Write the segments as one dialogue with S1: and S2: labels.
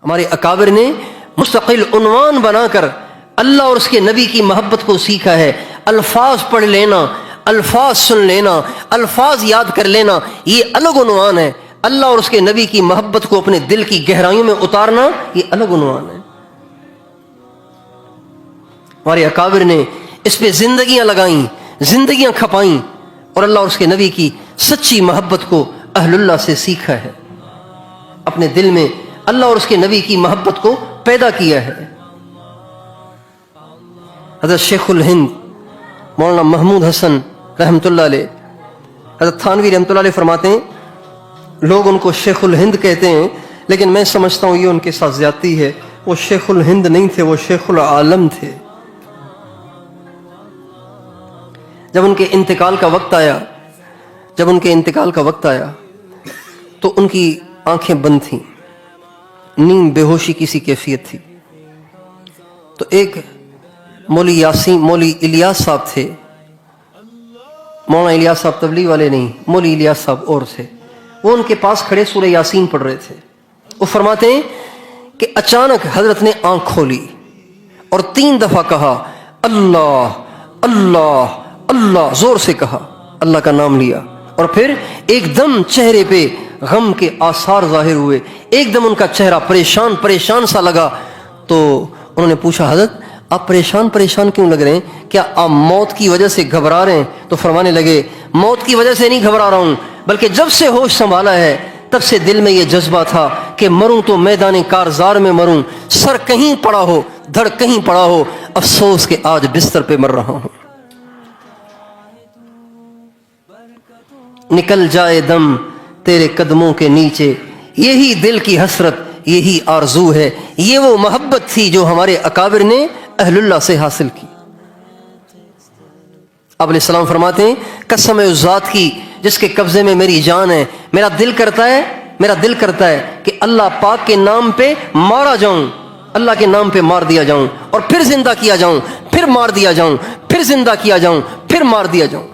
S1: ہمارے اکابر نے مستقل عنوان بنا کر اللہ اور اس کے نبی کی محبت کو سیکھا ہے. الفاظ پڑھ لینا، الفاظ سن لینا، الفاظ یاد کر لینا، یہ الگ عنوان ہے. اللہ اور اس کے نبی کی محبت کو اپنے دل کی گہرائیوں میں اتارنا یہ الگ عنوان ہے. ہمارے اکابر نے اس پہ زندگیاں لگائیں، زندگیاں کھپائیں اور اللہ اور اس کے نبی کی سچی محبت کو اہل اللہ سے سیکھا ہے، اپنے دل میں اللہ اور اس کے نبی کی محبت کو پیدا کیا ہے. حضرت شیخ الہند مولانا محمود حسن رحمۃ اللہ علیہ، حضرت تھانوی رحمۃ اللہ علیہ فرماتے ہیں لوگ ان کو شیخ الہند کہتے ہیں، لیکن میں سمجھتا ہوں یہ ان کے ساتھ زیادتی ہے. وہ شیخ الہند نہیں تھے، وہ شیخ العالم تھے. جب ان کے انتقال کا وقت آیا تو ان کی آنکھیں بند تھیں، نیم بے ہوشی کی سی کیفیت تھی. تو ایک مولوی الیاس صاحب تھے، مولانا الیاس صاحب تبلیغ والے نہیں، مولوی الیاس صاحب اور تھے. وہ ان کے پاس کھڑے سورہ یاسین پڑھ رہے تھے. وہ فرماتے ہیں کہ اچانک حضرت نے آنکھ کھولی اور 3 دفعہ کہا اللہ اللہ اللہ، زور سے کہا، اللہ کا نام لیا، اور پھر ایک دم چہرے پہ غم کے آثار ظاہر ہوئے. ایک دم ان کا چہرہ پریشان سا لگا. تو انہوں نے پوچھا حضرت آپ پریشان کیوں لگ رہے ہیں؟ کیا آپ موت کی وجہ سے گھبرا رہے ہیں؟ تو فرمانے لگے موت کی وجہ سے نہیں گھبرا رہا ہوں، بلکہ جب سے ہوش سنبھالا ہے تب سے دل میں یہ جذبہ تھا کہ مروں تو میدان کارزار میں مروں، سر کہیں پڑا ہو، دھڑ کہیں پڑا ہو، افسوس کہ آج بستر پہ مر رہا ہوں. نکل جائے دم تیرے قدموں کے نیچے، یہی دل کی حسرت، یہی آرزو ہے. یہ وہ محبت تھی جو ہمارے اکابر نے اہل اللہ سے حاصل کی. آپ علیہ السلام فرماتے ہیں قسم اس ذات کی جس کے قبضے میں میری جان ہے، میرا دل کرتا ہے کہ اللہ پاک کے نام پہ مارا جاؤں، اللہ کے نام پہ مار دیا جاؤں، اور پھر زندہ کیا جاؤں، پھر مار دیا جاؤں، پھر زندہ کیا جاؤں، پھر مار دیا جاؤں.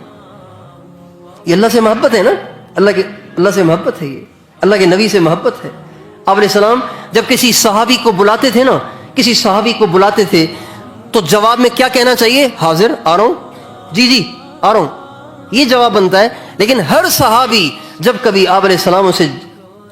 S1: یہ اللہ سے محبت ہے نا، اللہ سے محبت ہے، یہ اللہ کے نبی سے محبت ہے. آپ علیہ السلام جب کسی صحابی کو بلاتے تھے تو جواب میں کیا کہنا چاہیے؟ حاضر، آ رہا ہوں، جی آ رہا ہوں، یہ جواب بنتا ہے. لیکن ہر صحابی جب کبھی آپ علیہ السلام اسے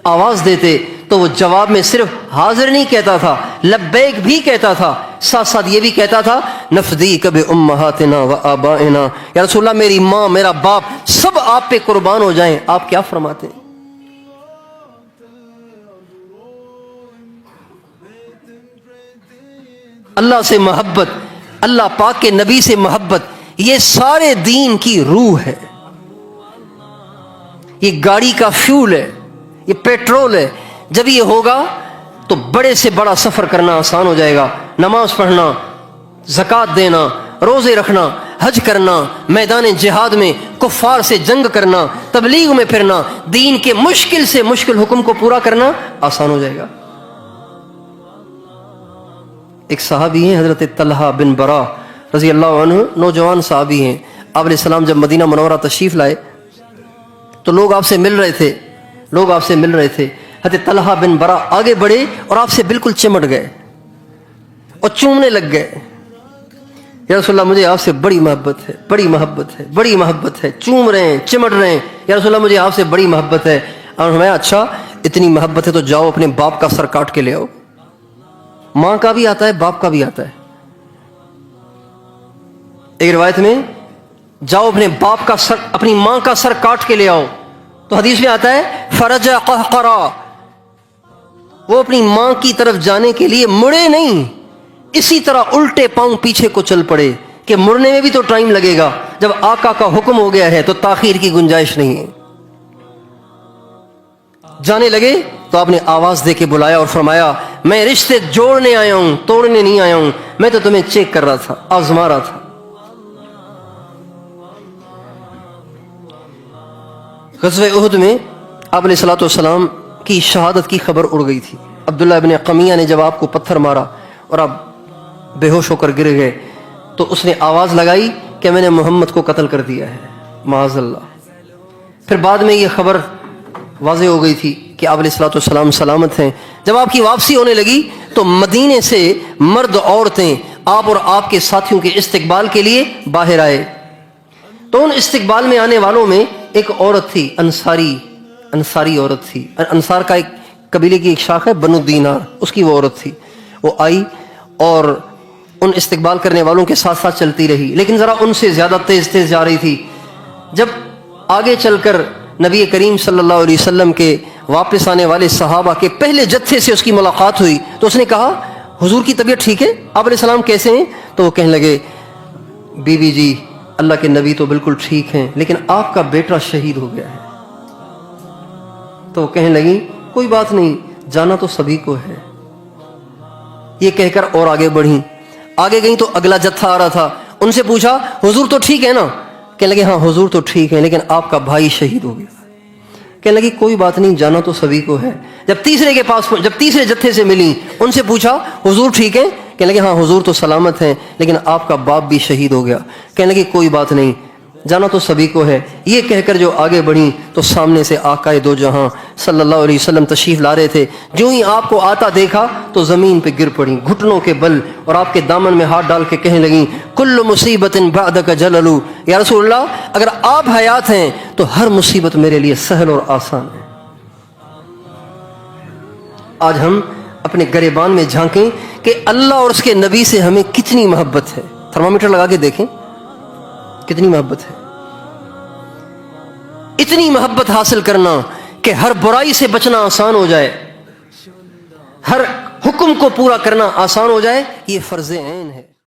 S1: آواز دیتے تو وہ جواب میں صرف حاضر نہیں کہتا تھا، لبیک بھی کہتا تھا، ساتھ ساتھ یہ بھی کہتا تھا نفدیک بامہاتنا و آبائنا، یا رسول اللہ میری ماں میرا باپ سب آپ پہ قربان ہو جائیں. آپ کیا فرماتے ہیں؟ اللہ سے محبت، اللہ پاک کے نبی سے محبت، یہ سارے دین کی روح ہے. یہ گاڑی کا فیول ہے، یہ پیٹرول ہے. جب یہ ہوگا تو بڑے سے بڑا سفر کرنا آسان ہو جائے گا. نماز پڑھنا، زکوٰۃ دینا، روزے رکھنا، حج کرنا، میدان جہاد میں کفار سے جنگ کرنا، تبلیغ میں پھرنا، دین کے مشکل سے مشکل حکم کو پورا کرنا آسان ہو جائے گا. ایک صحابی ہیں حضرت طلحہ بن برا رضی اللہ عنہ، نوجوان صحابی ہیں. آپ علیہ السلام جب مدینہ منورہ تشریف لائے تو لوگ آپ سے مل رہے تھے. حضرت طلحہ بن برا آگے بڑھے اور آپ سے بالکل چمٹ گئے اور چومنے لگ گئے. یا رسول اللہ مجھے آپ سے بڑی محبت ہے. چوم رہے ہیں، چمٹ رہے ہیں. یا رسول اللہ مجھے آپ سے بڑی محبت ہے. اور ہمیں اچھا اتنی محبت ہے تو جاؤ اپنے باپ کا سر کاٹ کے لے آؤ. ماں کا بھی آتا ہے، باپ کا بھی آتا ہے. ایک روایت میں جاؤ اپنی ماں کا سر کاٹ کے لے آؤ. تو حدیث میں آتا ہے فرجع قہقرا، وہ اپنی ماں کی طرف جانے کے لیے مڑے نہیں، اسی طرح الٹے پاؤں پیچھے کو چل پڑے کہ مڑنے میں بھی تو ٹائم لگے گا. جب آقا کا حکم ہو گیا ہے تو تاخیر کی گنجائش نہیں ہے. جانے لگے تو آپ نے آواز دے کے بلایا اور فرمایا میں رشتے جوڑنے آیا ہوں، توڑنے نہیں آیا ہوں. میں تو تمہیں چیک کر رہا تھا، آزما رہا تھا. غزوہ احد میں آپ علیہ الصلوۃ والسلام کی شہادت کی خبر اڑ گئی تھی. عبداللہ ابن قمیہ نے جب آپ کو پتھر مارا اور آپ بے ہوش ہو کر گر گئے تو اس نے آواز لگائی کہ میں نے محمد کو قتل کر دیا ہے، معاذ اللہ. پھر بعد میں یہ خبر واضح ہو گئی تھی کہ آپ علیہ الصلوۃ والسلام سلامت ہیں. جب آپ کی واپسی ہونے لگی تو مدینے سے مرد عورتیں آپ اور آپ کے ساتھیوں کے استقبال کے لیے باہر آئے. تو ان استقبال میں آنے والوں میں ایک عورت تھی، انصاری عورت تھی. انصار کا ایک قبیلے کی ایک شاخ ہے بنو دینار، اس کی وہ عورت تھی. وہ آئی اور ان استقبال کرنے والوں کے ساتھ ساتھ چلتی رہی، لیکن ذرا ان سے زیادہ تیز جا رہی تھی. جب آگے چل کر نبی کریم صلی اللہ علیہ وسلم کے واپس آنے والے صحابہ کے پہلے جتھے سے اس کی ملاقات ہوئی تو اس نے کہا حضور کی طبیعت ٹھیک ہے؟ آپ علیہ السلام کیسے ہیں؟ تو وہ کہنے لگے بی بی جی اللہ کے نبی تو بالکل ٹھیک ہیں، لیکن آپ کا بیٹا شہید ہو گیا ہے. تو وہ کہنے لگی کوئی بات نہیں، جانا تو سبھی کو ہے. یہ کہہ کر اور آگے بڑھیں. آگے گئیں تو اگلا جتھا آ رہا تھا. ان سے پوچھا حضور تو ٹھیک ہے نا؟ کہنے لگے ہاں حضور تو ٹھیک ہے، لیکن آپ کا بھائی شہید ہو گیا. کہنے لگی کوئی بات نہیں، جانا تو سبھی کو ہے. جب تیسرے جتھے سے ملی ان سے پوچھا حضور ٹھیک ہے؟ کہنے لگے ہاں حضور تو سلامت ہیں، لیکن آپ کا باپ بھی شہید ہو گیا. کہنے لگی کوئی بات نہیں، جانا تو سبھی کو ہے. یہ کہہ کر جو آگے بڑھیں تو سامنے سے آقائے دو جہاں صلی اللہ علیہ وسلم تشریف لا رہے تھے. جو ہی آپ کو آتا دیکھا تو زمین پہ گر پڑیں گھٹنوں کے بل اور آپ کے دامن میں ہاتھ ڈال کے کہنے لگیں کل مصیبت بعدک جلل. یا رسول اللہ اگر آپ حیات ہیں تو ہر مصیبت میرے لیے سہل اور آسان ہے. آج ہم اپنے گریبان میں جھانکیں کہ اللہ اور اس کے نبی سے ہمیں کتنی محبت ہے. تھرمامیٹر لگا کے دیکھیں کتنی محبت ہے. اتنی محبت حاصل کرنا کہ ہر برائی سے بچنا آسان ہو جائے، ہر حکم کو پورا کرنا آسان ہو جائے، یہ فرض عین ہے.